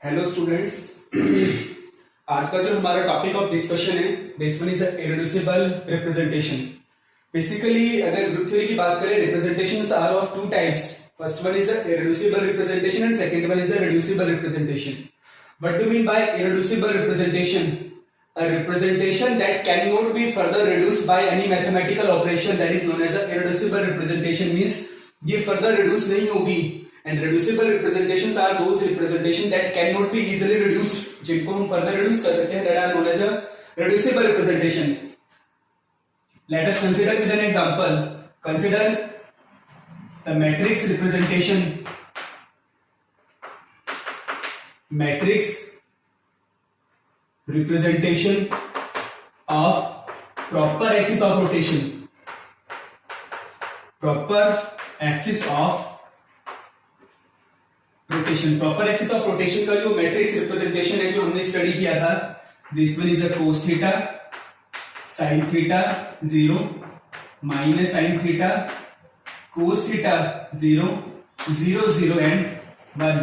Hello students. आज का जो हमारा टॉपिक ऑफ डिस्कशन है this one is irreducible representation. Basically अगर ग्रुप थ्योरी की बात करें, representations are of two types. First one is irreducible representation and second one is reducible representation. What do mean by irreducible representation? A representation that cannot be further reduced by any mathematical operation, that is known as a irreducible representation, means ये further reduce नहीं होगी। And reducible representations are those representation that cannot be easily reduced, जिनको हम further reduce कर सकते हैं, that are known as a reducible representation. Let us consider with an example. Consider the matrix representation. Matrix representation of proper axis of rotation. Proper axis of rotation. Proper axis of rotation का जो matrix representation है जो हमने study किया था, this one is a cos theta sin theta 0 minus sin theta cos theta 0 0 0 and 1.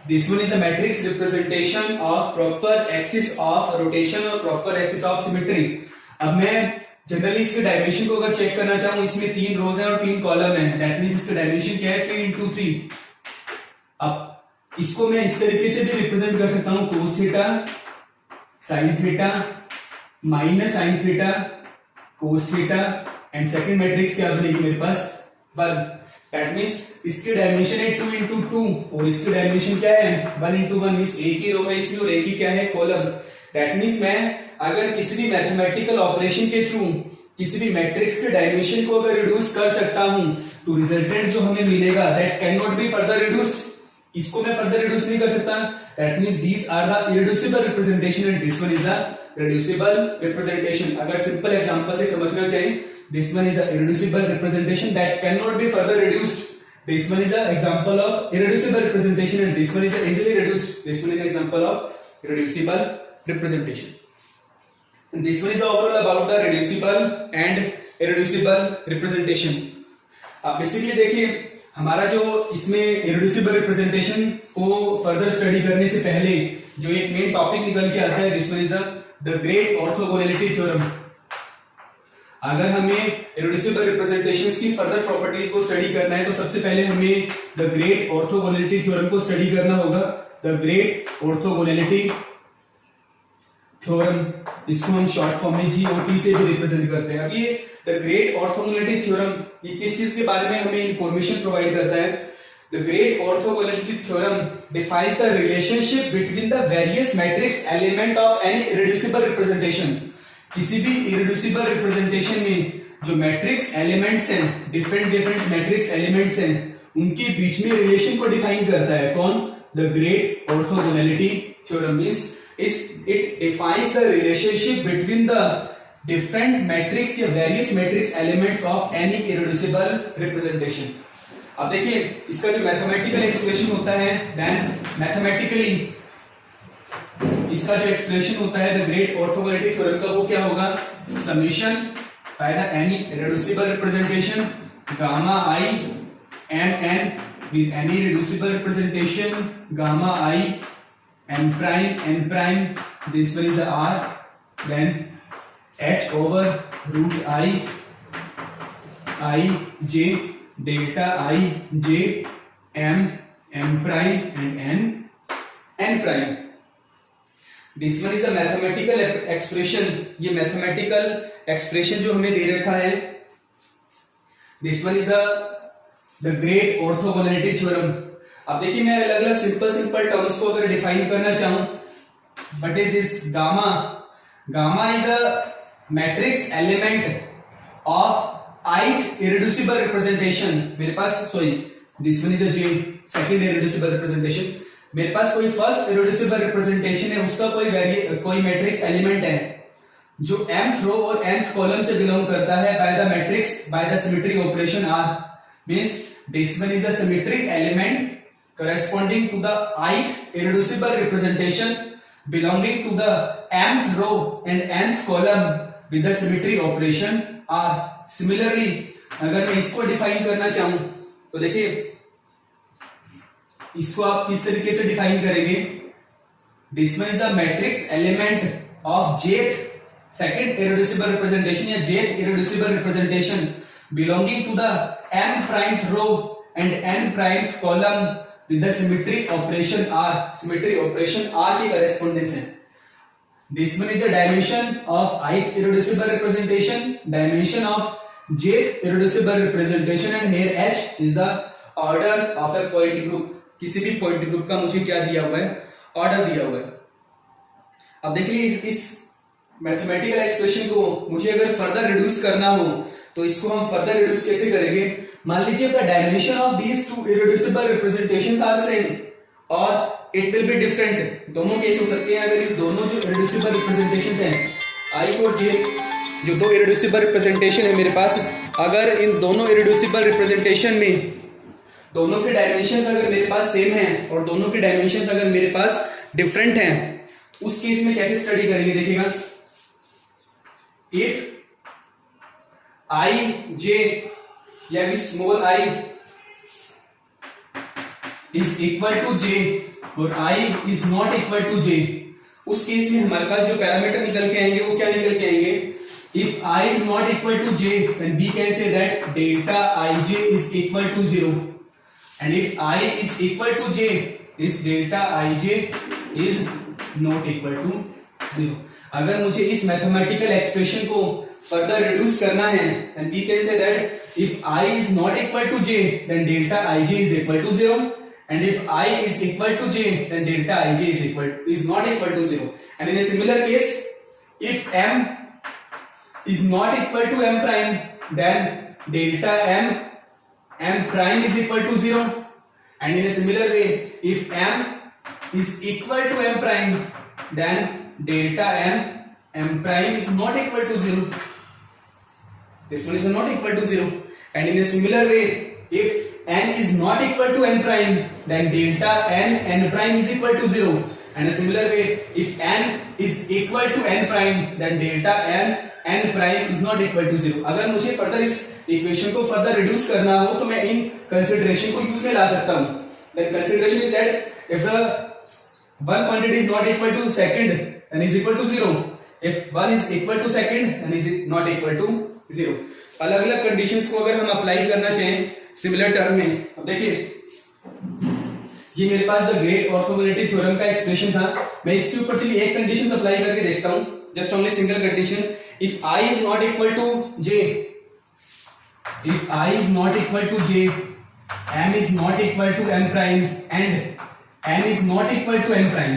This one is a matrix representation of proper axis of rotation और proper axis of symmetry. अब मैं generally इसके dimension को अगर check करना चाहूं, इसमें 3 रोज हैं और 3 कॉलम हैं, दैट मींस इसका डायमेंशन क्या है 3 into 3. अब इसको मैं इस तरीके से भी रिप्रेजेंट कर सकता हूं, cos theta sin theta minus sin theta cos theta and second matrix क्या बनेगी मेरे पास 1. दैट मींस इसके डायमेंशन है 2 into 2 और इसके डायमेंशन क्या है 1 into 1. मींस एक ही रो है इसमें और एक ही क्या है कॉलम. दैट मींस मैं अगर किसी भी मैथमेटिकल ऑपरेशन के थ्रू किसी भी मैट्रिक्स के डायमेंशन को अगर रिड्यूस कर सकता हूं तो रिजल्टेंट जो हमें मिलेगा that can not be further reduced. इसको मैं फर्दर रिड्यूस नहीं कर सकता. That means these are the irreducible representation and this one is the reducible representation. अगर सिंपल एग्जांपल से समझना चाहिए, this one is a irreducible representation that cannot be further reduced. This one is an example of irreducible representation and this one is easily reduced. This one is an example of reducible representation. And this one is overall about the reducible and irreducible representation. आप basically देखिए, हमारा जो इसमें irreducible representation को further study करने से पहले जो एक मेन टॉपिक निकल के आता है, this one is the great orthogonality theorem. अगर हमें इररेड्यूसिबल रिप्रेजेंटेशंस की फर्दर प्रॉपर्टीज को स्टडी करना है तो सबसे पहले हमें द ग्रेट ऑर्थोगोनैलिटी थ्योरम को स्टडी करना होगा. द ग्रेट ऑर्थोगोनैलिटी थ्योरम, इसको हम शॉर्ट फॉर्म में जीओटी से भी रिप्रेजेंट करते हैं. अब ये द ग्रेट ऑर्थोगोनैलिटी थ्योरम ये किस चीज के बारे में हमें इंफॉर्मेशन प्रोवाइड करता है? The great orthogonality theorem defines the relationship between the various matrix element of any irreducible representation. किसी भी इररेड्यूसिबल रिप्रेजेंटेशन में जो मैट्रिक्स एलिमेंट्स हैं, डिफरेंट मैट्रिक्स एलिमेंट्स हैं, उनके बीच में रिलेशन को डिफाइन करता है कौन? The great orthogonality theorem. It defines the relationship between the different matrix या various matrix elements of any irreducible representation. अब देखिए इसका जो मैथमेटिकल एक्सप्रेशन होता है, देन मैथमेटिकली इसका जो एक्सप्रेशन होता है द ग्रेट ऑर्थोगोनैलिटी थ्योरम का, वो क्या होगा? Summation by the any irreducible representation gamma I M N with any reducible representation gamma I N prime this one is R, then H over root I J delta I J M prime and N prime. This one is a mathematical expression. ये mathematical expression जो हमें दे रखा है, this one is the great orthogonality theorem. अब देखिए मैं अलग अलग सिंपल टर्म्स को अगर डिफाइन करना चाहूं, what is this? Gamma is a matrix element of ith irreducible representation. मेरे पास sorry this one is a J second irreducible representation. मेरे पास कोई फर्स्ट इररेड्यूसिबल रिप्रेजेंटेशन है, उसका कोई मैट्रिक्स एलिमेंट है जो mth रो और nth कॉलम से बिलोंग करता है by the symmetry operation R. Means this one is a symmetry element corresponding to the ith irreducible representation belonging to the mth row and nth column with the symmetry operation R. Similarly, अगर मैं इसको define करना चाहूं तो देखिए इसको आप किस तरीके से डिफाइन करेंगे, this one is a matrix element of jth second irreducible representation या jth irreducible representation belonging to the m prime row and n prime column with the symmetry operation r। Symmetry operation r की correspondence है। This one is the dimension of ith irreducible representation, dimension of jth irreducible representation, and here h is the order of a point group। किसी भी point group का मुझे क्या दिया हुआ है, order दिया हुआ है। अब देखिए इस मैथमेटिकल एक्सप्रेशन को मुझे अगर फर्दर रिड्यूस करना हो तो इसको हम फर्दर रिड्यूस कैसे करेंगे? मान लीजिए the dimension of these two irreducible representations are same और इट विल बी डिफरेंट। दोनों केस हो सकते हैं। अगर दोनों जो इररेड्यूसिबल रिप्रेजेंटेशंस हैं i और j, जो दो इररेड्यूसिबल रिप्रेजेंटेशन है मेरे पास, अगर इन दोनों इररेड्यूसिबल रिप्रेजेंटेशन में दोनों के डायमेंशंस अगर मेरे पास सेम हैं और दोनों के डायमेंशंस अगर मेरे पास डिफरेंट हैं, उस केस में कैसे स्टडी करेंगे? देखिएगा, इफ i j या small i is equal to j और i is not equal to j, उस केस में हमारे पास जो पैरामीटर निकल के आएंगे वो क्या निकल के आएंगे? If i is not equal to j then we can say that delta ij is equal to 0 and if i is equal to j is delta ij is not equal to 0। अगर मुझे इस mathematical expression को further reduce करना है then we can say that if i is not equal to j then delta ij is equal to 0 and if i is equal to j then delta ij is not equal to 0 and in a similar case if m is not equal to m prime then delta m prime is equal to 0 and in a similar way if m is equal to m prime then delta m prime is not equal to 0, this one is not equal to 0 and in a similar way if n is not equal to n prime then delta n prime is equal to 0 and a similar way if n is equal to n prime then delta n prime is not equal to 0। अगर मुझे further इस equation को further reduce करना हो तो मैं इन consideration को use में ला सकता हूं। The consideration is that if the one quantity is not equal to second then is equal to 0, if one is equal to second then is not equal to 0। अलग अलग कंडीशंस को अगर हम apply करना चाहें सिमिलर टर्म में, अब देखिए ये मेरे पास द ग्रेट ऑर्थोगोनैलिटी थ्योरम का एक्सप्रेशन था। मैं इसके ऊपर चलिए एक कंडीशन अप्लाई करके देखता हूं, just only single condition. If i is not equal to j, if i is not equal to j, m is not equal to m prime and n is not equal to n prime,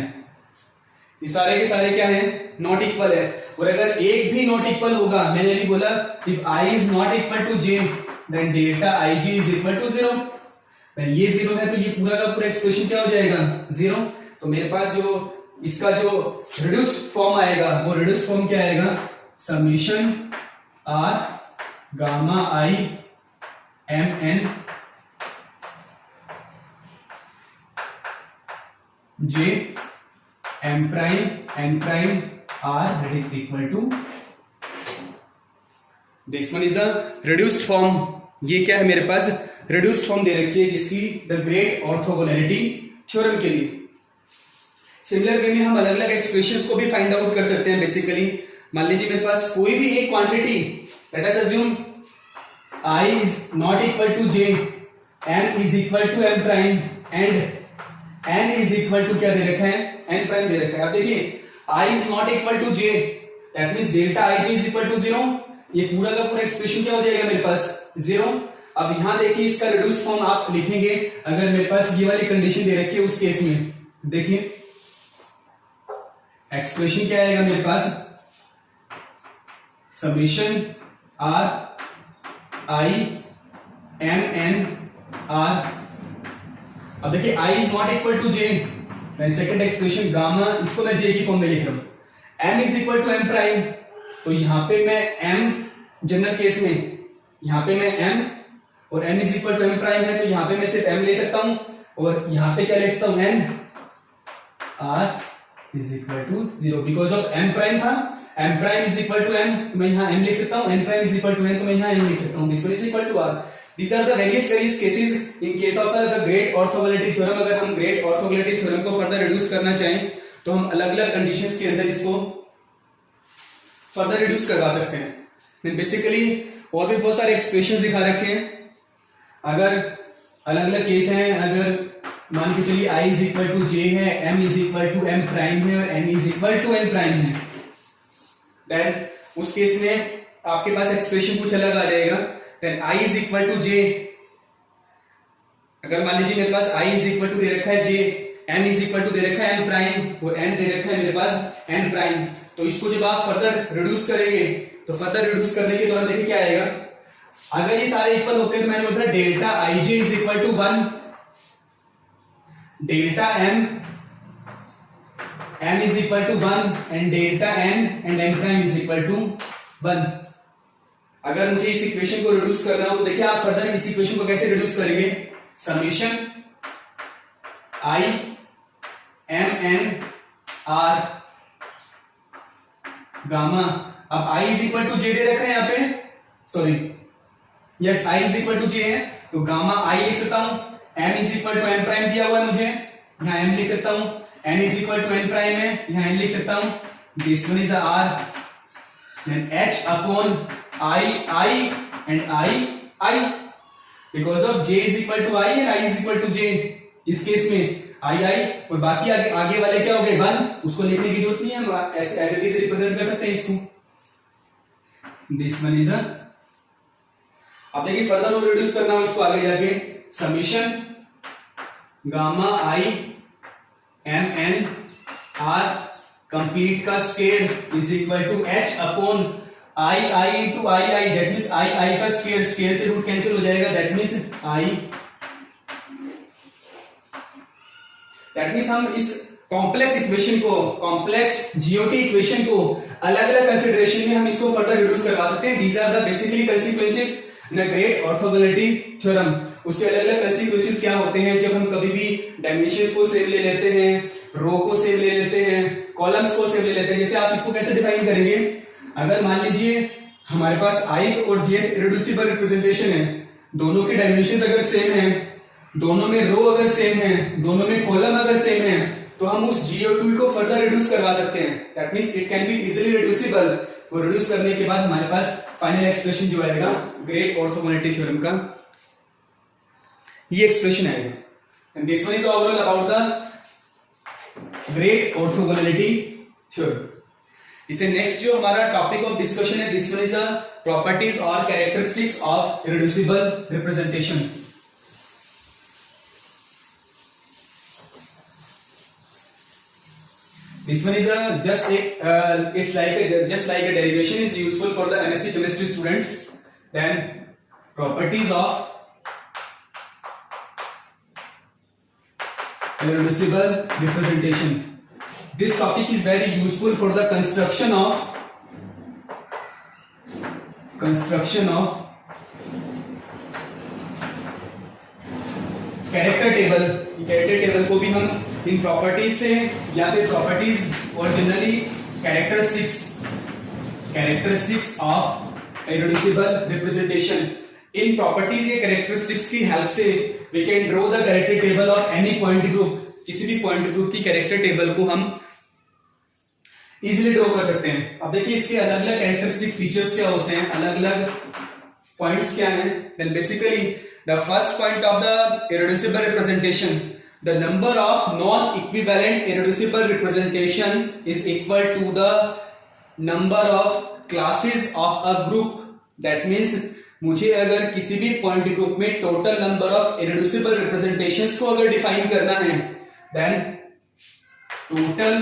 ये सारे के सारे क्या है? Not equal है। और अगर एक भी नॉट इक्वल होगा, मैंने अभी बोला if i is not equal to j then delta ij is equal to 0, ये 0 है तो ये पूरा का पूरा एक्सप्रेशन क्या हो जाएगा? 0। तो मेरे पास जो इसका जो रिड्यूस्ड फॉर्म आएगा वो रिड्यूस्ड फॉर्म क्या आएगा? Summation r gamma i m n j m prime r that is equal to, this one is the reduced form। ये क्या है? मेरे पास reduced form दे रखी है किसकी? the great ऑर्थोगोनैलिटी थ्योरम के लिए। सिमिलर वे में हम अलग अलग एक्सप्रेशंस को भी फाइंड आउट कर सकते हैं। बेसिकली मान लीजिए मेरे पास कोई भी एक quantity, let us assume i is not equal to j, m is equal to m prime and n is equal to क्या दे रखा है? n प्राइम दे रखा है। अब देखिए i is not equal to j, that means delta ij is equal to 0, ये पूरा का पूरा एक्सप्रेशन क्या हो जाएगा मेरे पास? 0। अब यहां देखिए इसका रिड्यूस फॉर्म आप लिखेंगे अगर मेरे पास ये वाली कंडीशन दे रखी है उस केस में। देखिए एक्सप्रेशन क्या आएगा मेरे पास? Summation r i m n r। अब देखिए i is not equal to j, second expression gamma, इसको मैं j की फॉर्म में लिख रहा हूं। m is equal to m prime, तो यहां पे मैं m जनरल केस में यहां पे मैं m और m is equal to m prime है तो यहां पे मैं सिर्फ m ले सकता हूं और यहां पे क्या ले सकता हूं? n r is equal to 0 because of m prime था, m prime is equal to m तो मैं यहां m लिख सकता हूं, n prime is equal to n तो मैं यहां n लिख सकता हूं। This one is equal to r। These are the various cases in case of the great orthogonality theorem। अगर हम great orthogonality theorem को फर्दर रिड्यूस करना चाहें तो हम अलग अलग कंडीशंस के अंदर इसको फर्दर रिड्यूस करवा सकते हैं। बेसिकली और भी बहुत सारे एक्सप्रेशंस दिखा रखे हैं। अगर अलग अलग केस हैं, अगर मान के चलिए i is equal to J है, m is equal to m prime है और n is equal to n prime है, देन उस केस में आपके पास एक्सप्रेशन कुछ अलग आ जाएगा। Then i is equal to J, अगर मान लीजिए मेरे पास i इज इक्वल टू दे रखा है j, m is equal to दे रखा है m प्राइम और n दे रखा है मेरे पास n प्राइम, तो इसको जब आप फर्दर रिड्यूस करेंगे तो फर्दर रिड्यूस करने के दौरान देखिए क्या आएगा। अगर ये सारे इक्वल होते हैं तो मैंने बोला delta i j is equal to 1, delta m is equal to 1 and delta n and n prime is equal to 1। अगर मुझे इस इक्वेशन को रिड्यूस करना हो तो देखिए आप फर्दर इस इक्वेशन को कैसे रिड्यूस करेंगे, summation i m n r gamma, अब i is equal to J दे रखा है यहाँ पे, sorry yes i is equal to J है तो गामा i लिख सकता हूं, m is equal to m prime दिया हुआ है मुझे, यहाँ m लिख सकता हूं, n is equal to n prime है, यहाँ n लिख सकता हूं, this one is r, then h upon I and I because of j is equal to I and I is equal to j, इस case में I और बाकी आगे वाले क्या हो गए 1, उसको लिखने की जरूरत नहीं है, हम ऐसे एज इट इज रिप्रेजेंट कर सकते हैं इसको। दिस वन इज अब देखिए फर्दर और रिड्यूस करना हो इसको आगे जाके, summation gamma I m n r complete का square is equal to h upon I into I, that means I का स्क्वायर, स्क्वायर से रूट कैंसिल हो जाएगा, that means I, that means हम इस कॉम्प्लेक्स इक्वेशन को, कॉम्प्लेक्स जीओटी इक्वेशन को अलग अलग कंसीडरेशन में हम इसको फर्दर रिड्यूस करवा सकते हैं। These are the basically consequences in a great orthogonality theorem. उसके अलग अलग कंसीक्वेंसेस क्या होते हैं जब हम कभी भी डायमेंशंस को सेम ले लेते हैं, रो को सेम ले लेते हैं, कॉलम्स को सेम ले लेते हैं। जैसे आप इसको कैसे डिफाइन करेंगे, अगर मान लीजिए हमारे पास ith और jth इररेड्यूसिबल रिप्रेजेंटेशन है, दोनों के डायमेंशंस अगर सेम है, दोनों में रो अगर सेम है, दोनों में कॉलम अगर सेम है, तो हम उस GO2 को फर्दर रिड्यूस करवा सकते हैं। That means it can be easily reducible. वो रिड्यूस करने के बाद हमारे पास फाइनल एक्सप्रेशन जो आएगा ग्रेट ऑर्थोगोनैलिटी थ्योरम का, ये एक्सप्रेशन आएगा। And this one is overall about the great orthogonality theorem. इसे नेक्स्ट जो हमारा टॉपिक ऑफ डिस्कशन है, this one is a properties और characteristics of irreducible representation. This one is it's like a derivation is useful for the MSc chemistry students. Then properties of irreducible representation. This topic is very useful for the construction of character table. Character table को भी हम इन properties से या फिर properties और generally characteristics of irreducible representation, इन properties या characteristics की हेल्प से we can draw the character table of any point group. किसी भी पॉइंट ग्रुप की कैरेक्टर टेबल को हम इजीली ड्रॉ कर सकते हैं। अब देखिए इसके अलग अलग कैरेक्टरिस्टिक फीचर्स क्या होते हैं, अलग अलग पॉइंट्स क्या हैं। Then basically the first point of the irreducible representation, the number of non-equivalent irreducible representation is equal to the number of classes of a group. That means मुझे अगर किसी भी पॉइंट ग्रुप में total number of irreducible representations को अगर define करना है, then total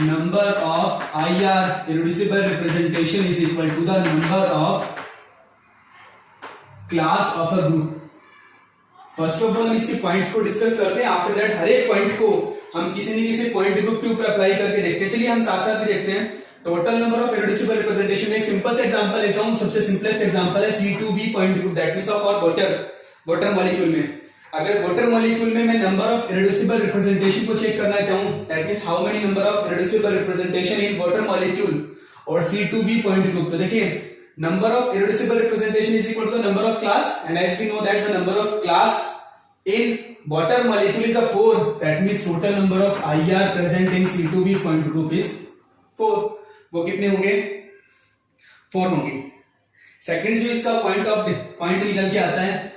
number of IR irreducible representation is equal to the number of class of a group. First of all हम इसके पॉइंट्स को डिस्कस करते हैं, आफ्टर दैट हर एक पॉइंट को हम किसी न किसी पॉइंट ग्रुप के ऊपर अप्लाई करके देखते हैं। चलिए हम साथ साथ भी देखते हैं total number of irreducible representation में। एक सिंपल सा एग्जांपल लेता हूं, सबसे सिंपलेस्ट एग्जांपल है C2B point group, that means of और वाटर मॉलिक्यूल में। अगर वाटर मॉलिक्यूल में मैं नंबर ऑफ इररेड्यूसिबल रिप्रेजेंटेशन को चेक करना चाहूं, that means how many number of irreducible representation in water molecule और C2B पॉइंट ग्रुप, तो देखिए number of irreducible representation is equal to the number of class, and as we know that the number of class in water molecule is a 4, that means total number of IR present in C2B point group is 4. वो कितने होंगे? 4 होंगे. Second जो इसका point निकल के आता है,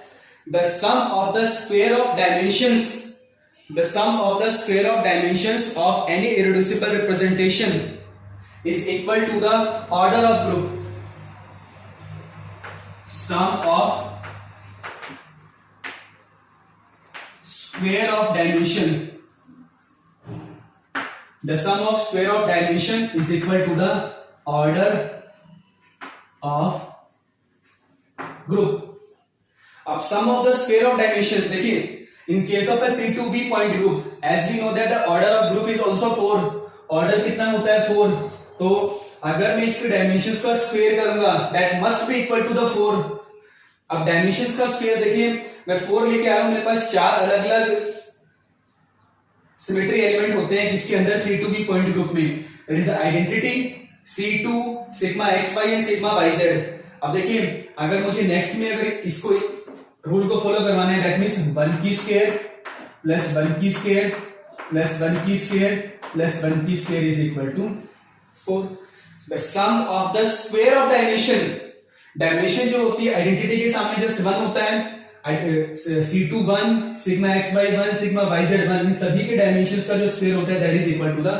the sum of the square of dimensions of any irreducible representation is equal to the order of group. Sum of square of dimension. The sum of square of dimension is equal to the order of group. अब sum of the square of dimensions देखिए, in case of a C2B point group, as we know that the order of group is also 4. Order कितना होता है? 4. तो अगर मैं इसके dimensions का स्क्वायर करूंगा, that must be equal to the 4. अब डायमेंशंस का स्क्वायर देखिए, मैं 4 लेके आ रहा हूं, मेरे पास 4 अलग अलग सिमेट्री एलिमेंट होते हैं इसके अंदर C2B पॉइंट ग्रुप में. That is identity C2 sigma XY and sigma YZ. अब देखिए, अगर मुझे नेक्स्ट में अगर इसको रूल को फॉलो करवाना है, दैट मींस 1 की स्क्वायर प्लस 1 की स्क्वायर प्लस 1 की स्क्वायर प्लस 1 की square is equal to 4. The sum of the square of dimension जो होती है आइडेंटिटी के सामने जस्ट 1 होता है. C2 1, sigma XY 1, sigma YZ 1, इन सभी के डायमेंशंस का जो स्क्वायर होता है that is equal to the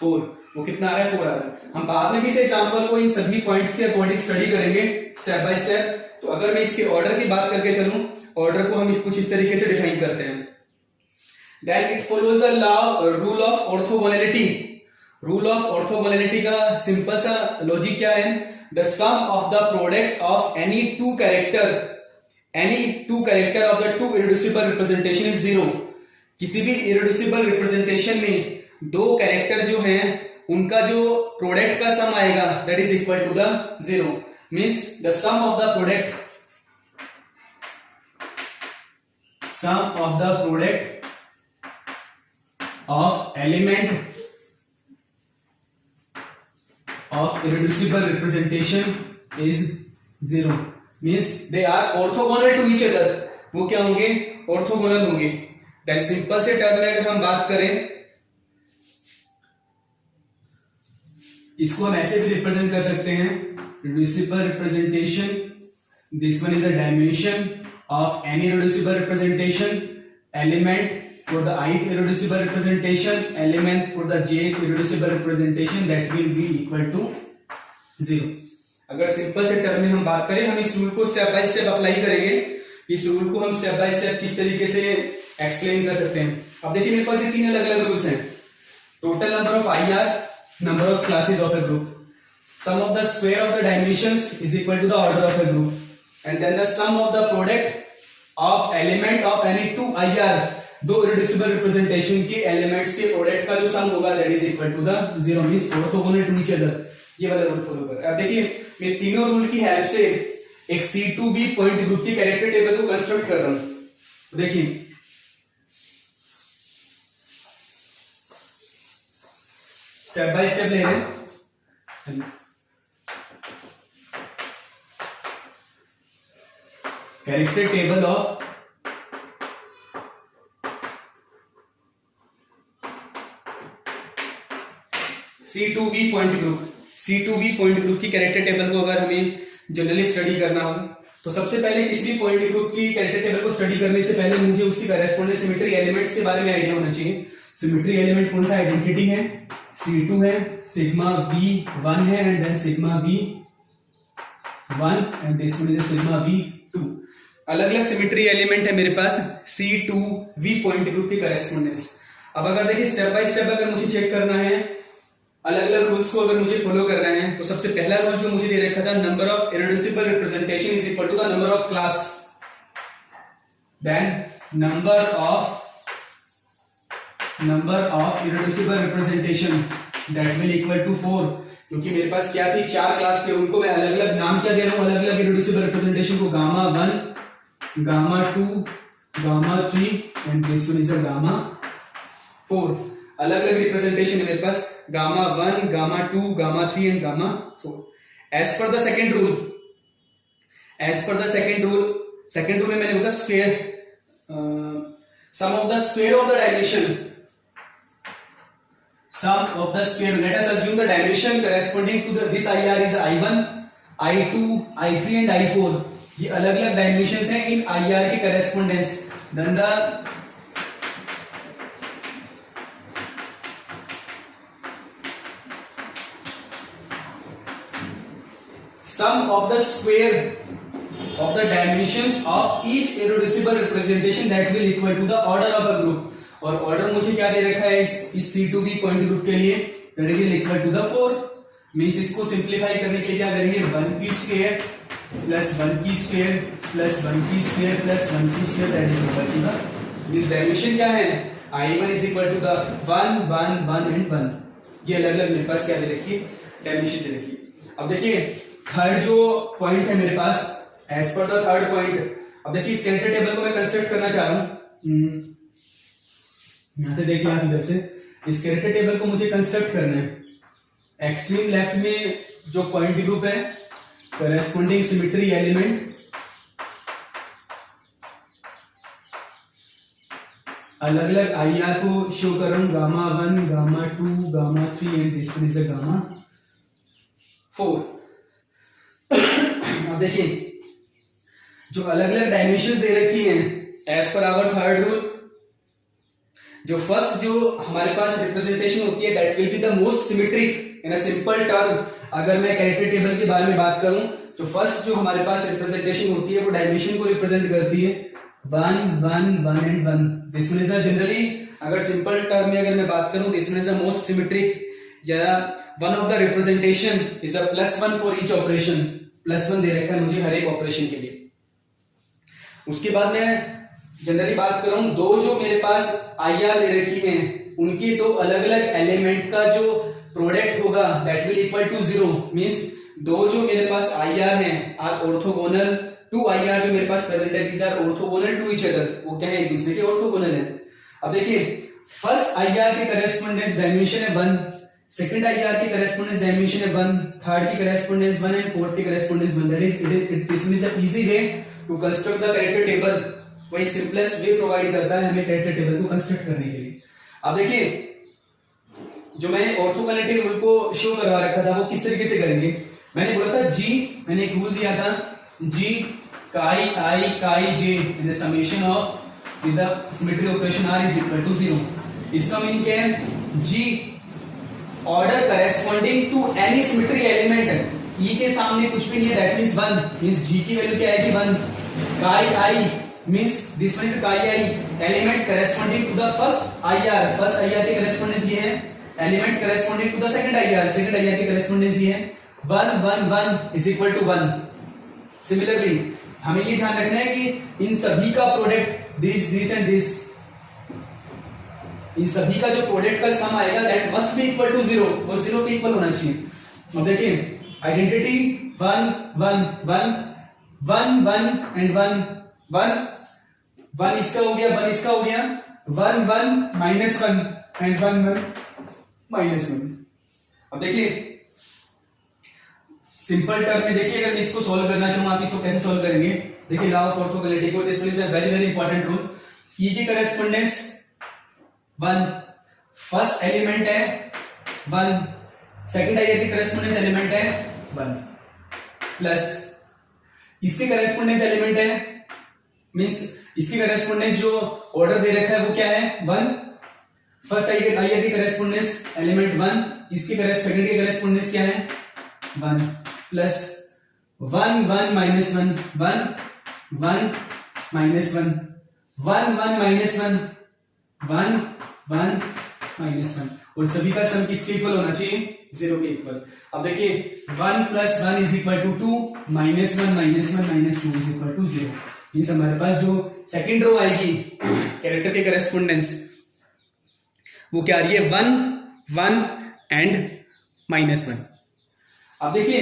4. वो कितना आ रहा है? 4 आ रहा है. हम बाद में भी इस एग्जांपल को इन सभी पॉइंट्स के अकॉर्डिंग स्टडी करेंगे स्टेप बाय स्टेप. तो अगर मैं इसके ऑर्डर की बात करके चलूं, ऑर्डर को हम कुछ इस तरीके से डिफाइन करते हैं. Then it follows the rule of orthogonality. Rule of orthogonality का सिंपल सा लॉजिक क्या है? The sum of the product of any two character of the two irreducible representation is 0. किसी भी इरेड्यूसिबल रिप्रेजेंटेशन में दो कैरेक्टर जो हैं उनका जो प्रोडक्ट का सम आएगा that is equal to the 0. Means the sum of the product of element of irreducible representation is 0. means they are orthogonal to each other. वो क्या होंगे? ऑर्थोगोनल होंगे. दैट सिंपल से टर्म में अगर हम बात करें, इसको हम ऐसे भी रिप्रेजेंट कर सकते हैं, reducible representation. This one is a dimension of any irreducible representation, element for the ith irreducible representation, element for the jth irreducible representation, that will be equal to 0. अगर सिंपल से टर्म में हम बात करें, हम इस रूल को step by step apply करेंगे. इस रूल को हम स्टेप बाय स्टेप किस तरीके से एक्सप्लेन कर सकते हैं. अब देखिए, मेरे पास ये 3 अलग अलग रूल्स हैं. Total number of IR, number of classes of a group, sum of the square of the dimensions is equal to the order of a group, and then the sum of the product of element of any two IR, दो irreducible representation के elements के product का जो सम होगा that is equal to the 0. means orthogonal to each other. ये वाला rule follow कर. अब देखिए, मैं तीनों रूल की हेल्प से एक C2B पॉइंट ग्रुप की कैरेक्टर टेबल को कंस्ट्रक्ट कर रहा हूं. देखिए, स्टेप बाय स्टेप ले रहे हैं. Character table of C2B point group. C2B point group की कैरेक्टर टेबल को अगर हमें जनरली स्टडी करना हो, तो सबसे पहले किसी भी पॉइंट ग्रुप की कैरेक्टर टेबल को स्टडी करने से पहले मुझे उसकी करेस्पॉन्डिंग सिमेट्री एलिमेंट्स के बारे में आइडिया होना चाहिए. सिमेट्री एलिमेंट कौन सा? आइडेंटिटी है, C2 है, सिग्मा V1 है, and then sigma V1 and this one is sigma V2. अलग अलग सिमेट्री एलिमेंट है मेरे पास C2V पॉइंट ग्रुप की करेस्पॉन्डेंस. अब अगर देखिए, स्टेप बाय स्टेप अगर मुझे चेक करना है, अलग अलग रूल्स को अगर मुझे फॉलो करना है, तो सबसे पहला रूल जो मुझे दे रखा था, number of irreducible representation is equal to the number of class. Then number of irreducible representation that will equal to 4. क्योंकि मेरे पास क्या थी? 4 क्लास थे, उनको मैं अलग अलग नाम क्या दे रहा हूं? अलग अलग इरेड्यूसिबल रिप्रेजेंटेशन को gamma 1, gamma 2, gamma 3 and this one is a gamma 4. अलग अलग रिप्रेजेंटेशन है मेरे पास, gamma 1, gamma 2, gamma 3 and gamma 4. As per the second rule में मैंने बोला sphere. sum of the square of the dimension, sum of the square, let us assume the dimension corresponding to the this IR is I1, I2, I3 and I4, ये अलग अलग dimensions हैं इन IR के करेस्पोंडेंस, then the sum of the square of the dimensions of each irreducible representation that will equal to the order of a group, और order मुझे क्या दे रखा है इस C2B पॉइंट ग्रुप के लिए, that will equal to the 4, means इसको simplify करने के लिए क्या करेंगे 1 की स्क्वायर प्लस 1 की स्क्वायर प्लस 1 की स्क्वायर प्लस 1 की square, that is equal to the, this dimension क्या है I1 is equal to the 1 1 1 and 1, ये अलग अलग मेरे पास क्या दे रखी है डायमेंशन दे रखी है। अब देखिए थर्ड जो पॉइंट है मेरे पास as per the third point, अब देखिए इस कैरेक्टर टेबल को मैं कंस्ट्रक्ट करना चाह रहा हूं, यहां से देखिए आप इधर से इस कैरेक्टर टेबल को मुझे कंस्ट्रक्ट करना है। एक्सट्रीम लेफ्ट में जो पॉइंट ग्रुप है करेस्पोंडिंग सिमेट्री एलिमेंट, अलग अलग IR को शो कर रहा हूं, gamma 1 gamma 2 gamma 3 and this is a gamma 4। अब देखिए जो अलग अलग डायमेंशंस दे रखी हैं एज पर आवर थर्ड रूल, जो फर्स्ट जो हमारे पास रिप्रेजेंटेशन होती है that will be the most symmetric in a simple term. अगर मैं कैरेक्टर टेबल के बारे में बात करूं तो फर्स्ट जो हमारे पास रिप्रेजेंटेशन होती है वो डायमेंशन को रिप्रेजेंट करती है 1 1 1 and 1, this one is generally, अगर सिंपल टर्म में अगर मैं बात करूं this one is the most symmetric, या one of the representation is a +1 for each operation, +1 दे रखा है मुझे हर एक ऑपरेशन के लिए। उसके बाद मैं जनरली बात कर रहा हूं दो जो मेरे पास IR दे रखी हैं उनके दो अलग अलग एलिमेंट का जो प्रोडक्ट होगा that will equal to 0, means दो जो मेरे पास IR हैं आर ऑर्थोगोनल, 2 IR जो मेरे पास प्रेजेंट है these are orthogonal to each other, वो क्या है एक दूसरे के ऑर्थोगोनल है। अब देखिए फर्स्ट IR के करेस्पोंडेंस डायमेंशन है 1, सेकंड IR की करेस्पोंडेंस डायमेंशन है 1, थर्ड की करेस्पोंडेंस 1 एंड फोर्थ की correspondence 1, that is this is a easy way to construct the character table, वो एक सिंपलेस्ट वे प्रोवाइड करता है हमें कैरेक्टर टेबल को कंस्ट्रक्ट करने के लिए। अब देखिए जो मैंने ऑर्थोगोनैलिटी रूल को शो करवा रखा था वो किस तरीके से करेंगे, मैंने बोला था G, मैंने एक रूल दिया था G chi I chi j in the summation of with the symmetry operation R is equal to 0। इसका मीनिंग क्या है, G order corresponding to any symmetry element, E के सामने कुछ भी नहीं है दैट मींस 1, मींस G की वैल्यू क्या आएगी 1, chi I means this one is chi I element corresponding to the first IR के correspondence ये है, element corresponding to the second IR के correspondence ये है, 1 1 1 is equal to 1। Similarly हमें ये ध्यान रखना है कि इन सभी का प्रोडक्ट दिस एंड दिस, इन सभी का जो प्रोडक्ट का सम आएगा that must be equal to 0, वो 0 के इक्वल होना चाहिए। अब देखिए आइडेंटिटी 1 1 1 1 1 एंड 1 1 1 इसका हो गया 1 इसका हो गया 1 1 माइनस 1 एंड 1 1 माइनस 1। अब देखिए सिंपल टर्म में देखिए अगर मैं इसको सॉल्व करना चाहूं आप इसको कैसे सॉल्व करेंगे, देखिए लॉ ऑफ ऑर्थोगोनैलिटी को, this is a very very important rule. E की करेस्पोंडेंस 1, फर्स्ट एलिमेंट है 1, सेकंड IR की करेस्पोंडेंस एलिमेंट है 1, प्लस इसके करेस्पोंडेंस एलिमेंट है मींस इसकी करेस्पोंडेंस जो ऑर्डर दे रखा है वो क्या है 1, फर्स्ट IR की करेस्पोंडेंस एलिमेंट 1, इसकी सेकंड की करेस्पोंडेंस क्या है 1, plus 1 1 minus 1 1 1 minus 1 1 1 minus 1 1 1 minus 1, और सभी का सम किसके इक्वल होना चाहिए 0 के इक्वल। अब देखिए 1 plus 1 is equal to 2, minus 1 minus 1 minus 2 is equal to 0। Means हमारे पास जो सेकंड रो आएगी कैरेक्टर के करेस्पोंडेंस वो क्या आ रही है 1 1 एंड माइनस 1। अब देखिए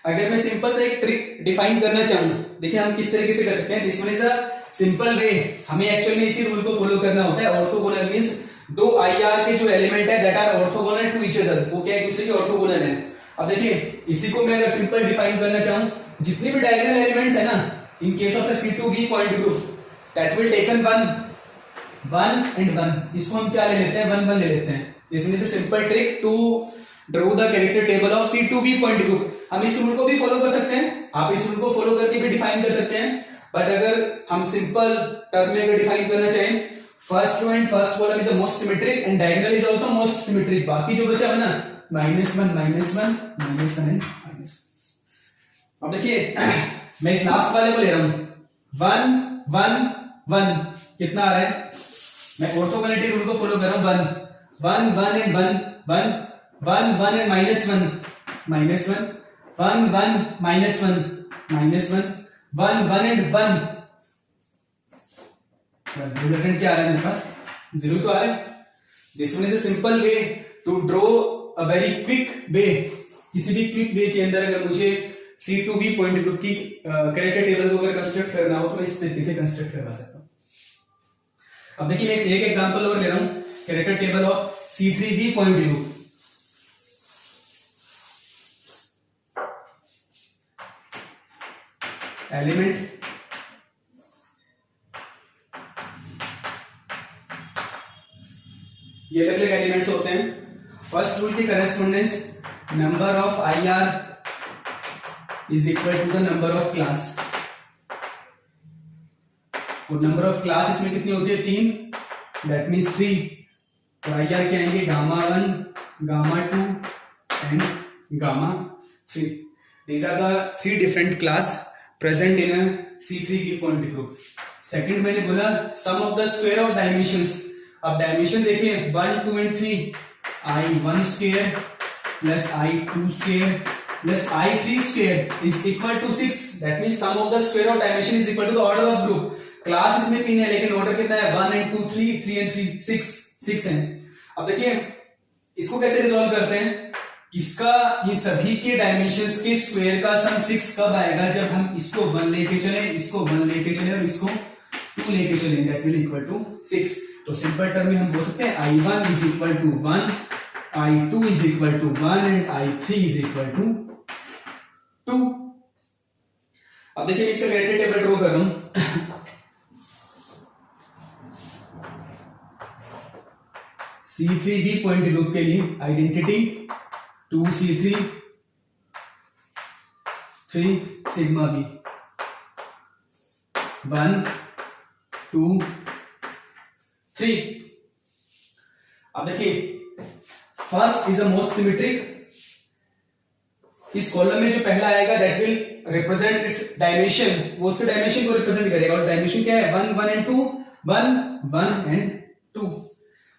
अगर मैं सिंपल से एक ट्रिक डिफाइन करना चाहूं, देखिए हम किस तरीके से कर सकते हैं, this one is a simple वे, हमें एक्चुअली में इसी रूल को फॉलो करना होता है। ऑर्थोगोनल मींस दो IR के जो एलिमेंट है that are orthogonal to each other, वो क्या एक दूसरे के ऑर्थोगोनल है। अब देखिए इसी को मैं अगर सिंपल डिफाइन करना चाहूं, जितने भी डायगोनल एलिमेंट्स है ना in case of the C2B point group, that will taken 1 and 1, इसको हम क्या ले लेते हैं, 1 1 ले लेते हैं. This is a simple trick to draw the character table of C2V point group. हम इस रूल को भी फॉलो कर सकते हैं, आप इस रूल को फॉलो करके भी डिफाइन कर सकते हैं, बट अगर हम सिंपल टर्म में अगर डिफाइन करना चाहें, first row and first column is the most symmetric and diagonal is also most symmetric. बाकी जो बचा है ना -1 -1 -1 एंड माइनस. अब देखिए मैं इस लास्ट वाले को ले रहा हूं 1 1 1, कितना आ रहा है, मैं ऑर्थोगोनैलिटी रूल को फॉलो कर रहा हूं. 1 1 एंड 1 1 1 1 एंड -1 -1 1 1 -1 -1 1 1 एंड 1. रिजल्टेंट क्या आ रहा है मेरे पास, 0 तो आ रहा है. This one is a simple way to draw a very quick way. किसी भी क्विक वे के अंदर अगर मुझे C2V पॉइंट ग्रुप की कैरेक्टर टेबल को अगर कंस्ट्रक्ट करना हो तो मैं इस तरीके से कंस्ट्रक्ट करवा सकता हूं. अब देखिए मैं एक एग्जांपल और ले रहा हूं, character table of C3V point group. Element ये अलग अलग एलिमेंट्स होते हैं. फर्स्ट रूल की correspondence number of IR is equal to the number of class. और नंबर ऑफ क्लास इसमें कितनी होती है, 3, दैट मीन्स 3. और IR क्या आएंगे, Γ1 Γ2 and Γ3. These are the 3 different class present in a C3V point group. Second मैंने बोला sum of the square of dimensions. अब डायमेंशन देखिए 1 2 and 3, I1 square plus I2 square plus I3 square is equal to 6. That means sum of the square of dimension is equal to the order of group. Class इसमें 3 है लेकिन order कितना है, 1 and 2 3 and 3 6 है. अब देखिए इसको कैसे रिजॉल्व करते हैं, इसका ये सभी के डायमेंशंस के स्क्वायर का सम 6 कब आएगा, जब हम इसको 1 लेके चले, इसको 1 लेके चले और इसको 2 लेके चले. That will equal to 6. तो सिंपल टर्म में हम बोल सकते हैं I1 is equal to 1, I2 is equal to 1 and I3 is equal to 2. अब देखिए इससे कैरेक्टर टेबल ड्रॉ कर रहा हूं. C3V पॉइंट ग्रुप के लिए आइडेंटिटी 2C3 3 सिग्मा V 1 2 3. अब देखिए first is the most symmetric. इस कॉलम में जो पहला आएगा that will represent it's dimension, वो उसके डायमेंशन को रिप्रेजेंट करेगा. और डायमेंशन क्या है, 1 1 and 2 1 1 and 2.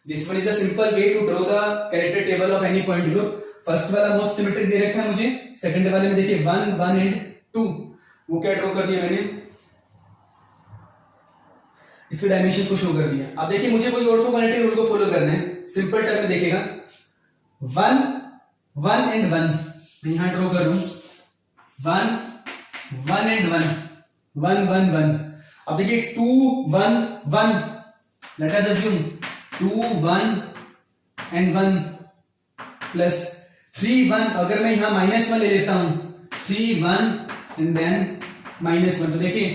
This one is a simple way to draw the character table of any point group. First वाला मोस्ट सिमेट्रिक दे रखा है मुझे, सेकंड वाले में देखिए 1 1 एंड 2. वो क्या ड्रॉ कर दिया मैंने, इसके डायमेंशंस को शो कर दिया. अब देखिए मुझे कोई ऑर्थोगोनैलिटी रूल को फॉलो करना है. सिंपल टर्म में देखिएगा 1 1 एंड 1 मैं यहां ड्रॉ कर रहा हूं 1 1 एंड 1 1 1 1. अब देखिए 2 1 1, let us assume 2 1 and 1 plus 3 1. अगर मैं यहां -1 ले लेता हूं 3 1 एंड देन -1, तो देखिए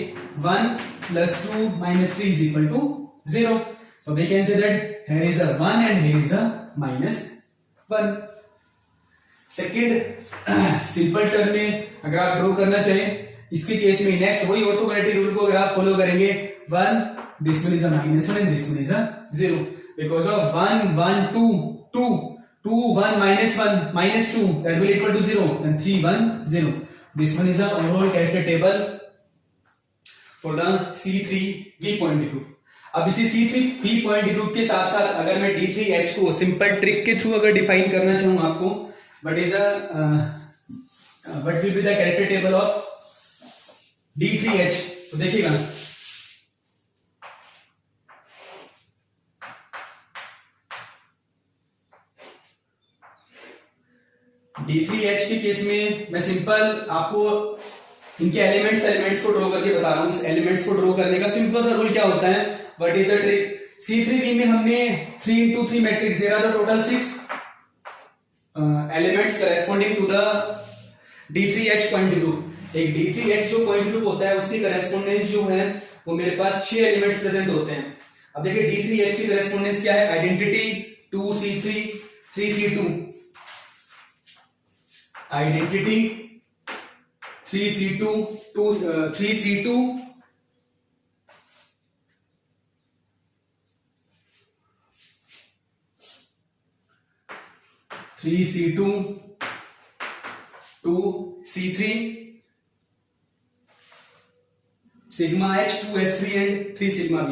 1 plus 2 minus 3 is equal to 0. So we can say that here is a 1 and here is the -1. Second simple term में अगर आप ड्रॉ करना चाहें, इसके केस में नेक्स्ट वही ऑर्थोगोनैलिटी रूल को अगर आप फॉलो करेंगे 1, this one is a -1 and this one is a 0. Because of 1 1 2 2 2 1 -1 -2 that will equal to 0 and 3 1 0. This one is a overall character table for the C3V point group. अब इसी C3V point group के साथ साथ अगर मैं D3H को simple trick के through अगर डिफाइन करना चाहूं आपको, what will be the character table of D3H, तो देखिएगा D3H के केस में मैं सिंपल आपको इनके एलिमेंट्स को ड्रॉ करके बता रहा हूं. इस एलिमेंट्स को ड्रॉ करने का सिंपल सा रूल क्या होता है, what is the trick. C3V में हमने 3 into 3 मैट्रिक्स दे रहा था, total 6 elements corresponding to the D3H point group. एक D3H जो पॉइंट ग्रुप होता है उसकी करेस्पॉन्डेंस जो है वो मेरे पास 6 एलिमेंट्स प्रेजेंट होते हैं। अब देखिए D3H की करेस्पॉन्डेंस क्या है, identity 2C3 3C2, identity 3C2 3C2 3C2 2C3 sigma H 2S3 and 3 sigma V।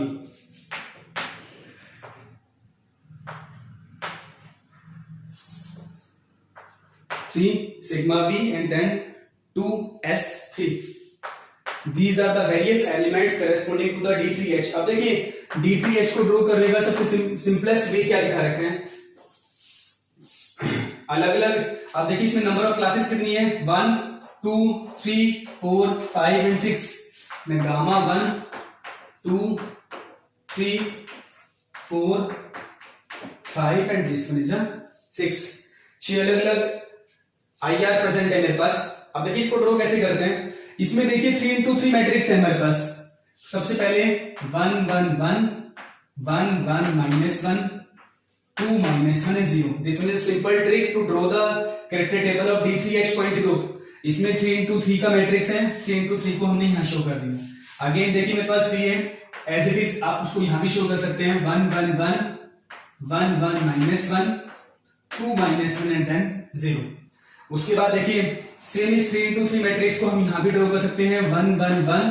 Sigma V and then 2S3। These are the various elements corresponding to the D3H। अब देखिए D3H को draw करने का सबसे simplest way क्या दिखा रखे हैं, अलग अलग। अब देखिए इसमें नंबर ऑफ क्लासेस कितनी है, 1 2 3 4 5 एंड 6 में gamma 1 2 3 4 5 and this one is 6। 6 अलग अलग IR प्रेजेंट है मेरे पास। अब देखिए इसको ड्रॉ कैसे करते हैं, इसमें देखिए 3 into 3 मैट्रिक्स है हमारे पास। सबसे पहले 1 1 1 1 1 minus 1 2 minus 1 is 0। This one is a simple trick to draw the character table of D3H point group। इसमें 3 into 3 का मैट्रिक्स है, 3 into 3 को हमने यहाँ शो कर दिया। अगेन देखिए मेरे पास 3 है, एज इट इज आप उसको यहाँ भी शो कर सकते हैं, 1 1 1 1 1 minus 1 2 minus 1 and then 0। उसके बाद देखिए सेम इस 3 into 3 मैट्रिक्स को हम यहाँ भी ड्रॉ कर सकते हैं, 1 1 1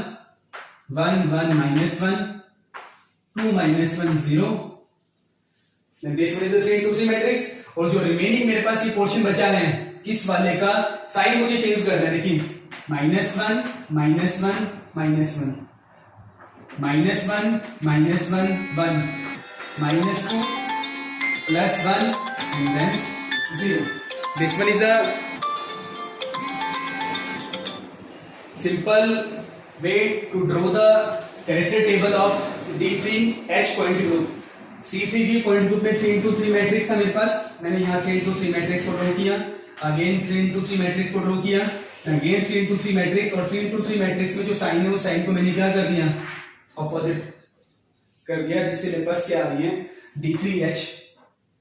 1 1 minus 1 2 minus 1 0। This one is a 3 into 3 matrix. और जो रिमेनिंग मेरे पास ये पोर्शन बचा है, इस वाले का साइन मुझे चेंज करना है। देखिए -1 -1 -1 -1 -1 1 -2 +1 and then 0। This one is a simple way to draw the character table of D3H point group। C3G point group में 3 into 3 मैट्रिक्स था मेरे पास, मैंने यहाँ 3 into 3 मैट्रिक्स को ड्रॉ किया, अगेन 3 into 3 मैट्रिक्स को ड्रॉ किया, अगेन 3 into 3 मैट्रिक्स, और 3 into 3 मैट्रिक्स में जो साइन है वो साइन को मैंने क्या कर दिया, ऑपोजिट कर दिया, जिससे मेरे पास क्या आ रही है, D3H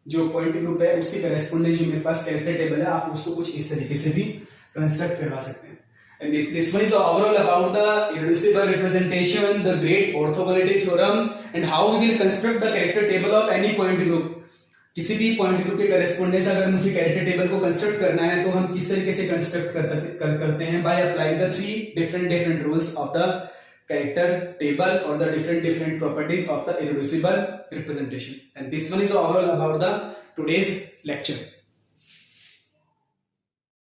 जो पॉइंट ग्रुप है उसकी करेस्पॉन्डेंस जो मेरे पास कैरेक्टर टेबल है, आप उसको कुछ इस तरीके से भी कंस्ट्रक्ट करवा सकते हैं। And this one is overall about the irreducible representation, the great orthogonality theorem, and how we will construct the character table of any point group। किसी भी पॉइंट ग्रुप के करेस्पॉन्डेंस अगर मुझे कैरेक्टर टेबल को construct करना है तो हम किस तरीके से कंस्ट्रक्ट करते हैं, by applying the 3 different rules of the character table or the different properties of the irreducible representation। And this one is overall about the today's lecture।